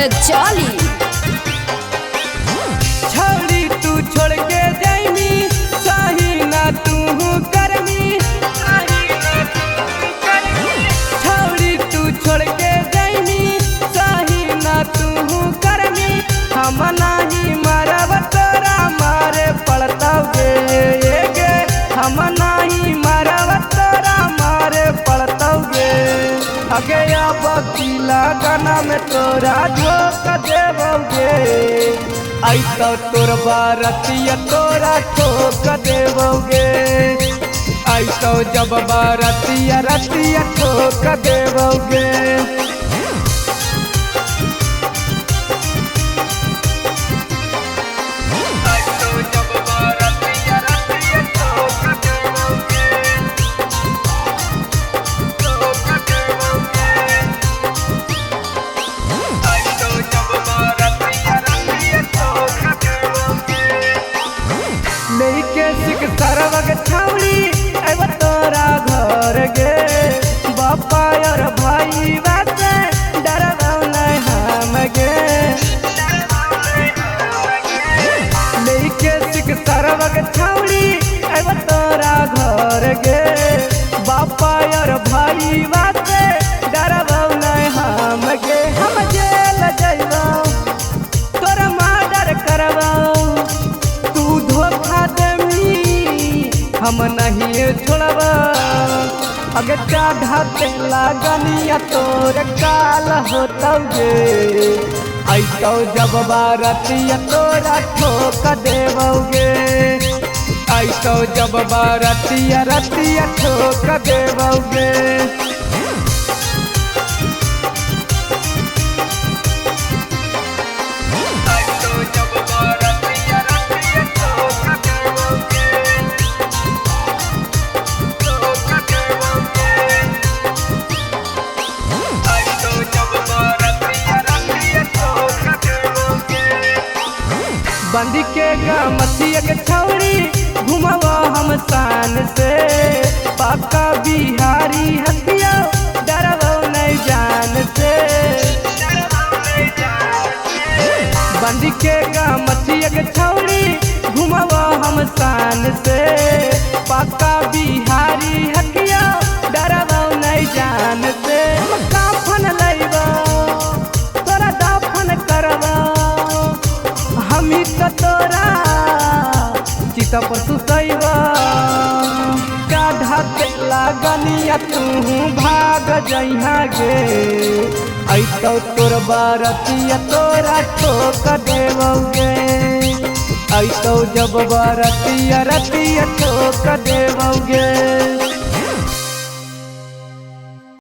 में चली। छौरी तू छोड़ के जाइनी सही ना तू करनी। छौरी तू छोड़ के जाइनी सही ना तू करनी। हम नहीं मरब तोरा मारे पड़तौगे गे। हम नहीं मरब तोरा मारे पड़तौगे। अगे अब किला गाना में तोरा झोंक देबोगे। आई तो तोर बारतिया तोरा ठोक देबोगे। आई तो जब बारतिया रतिया ठोक देबोगे। लेके सिख सरवग छौड़ी अब तोरा घर गे। बापा और भाई बाते डरबौ नहीं हम गे। लेके सिख सरवग छौड़ी अब तोरा घर गे। बापा और भाई बाते डरबौ नहीं हम गे। हम जेल जइबौ तोरा मर्डर करबौ। तू धोखा देमी हम नहीं छोड़ब। अगे चाढ़ा तेला गनिया तोर काल होतौगे। ऐसौ जब बारतिया तोरा ठोक देबोगे। ऐसौ जब बारतिया रतिया ठोक देबोगे। बंदी के गमछिया के छौड़ी घुमावा हम शान से। पक्का बिहारी हथिया डरबौ नहीं जान से। बंदी के गमछिया के छौड़ी घुमावा हम शान से। पक्का बिहारी हथिया डरबौ नहीं जान से। काफन लइबौ तोरा दाफन करबौ। हमी तो तोरा चिता पर सुतैबा। काढ़ा तेला गनिया तू भाग जइहा गे। ऐसौ तोर बारतिया तोरा ठोक देबोगे। ऐसौ जब बारतिया रतिया ठोक देबोगे।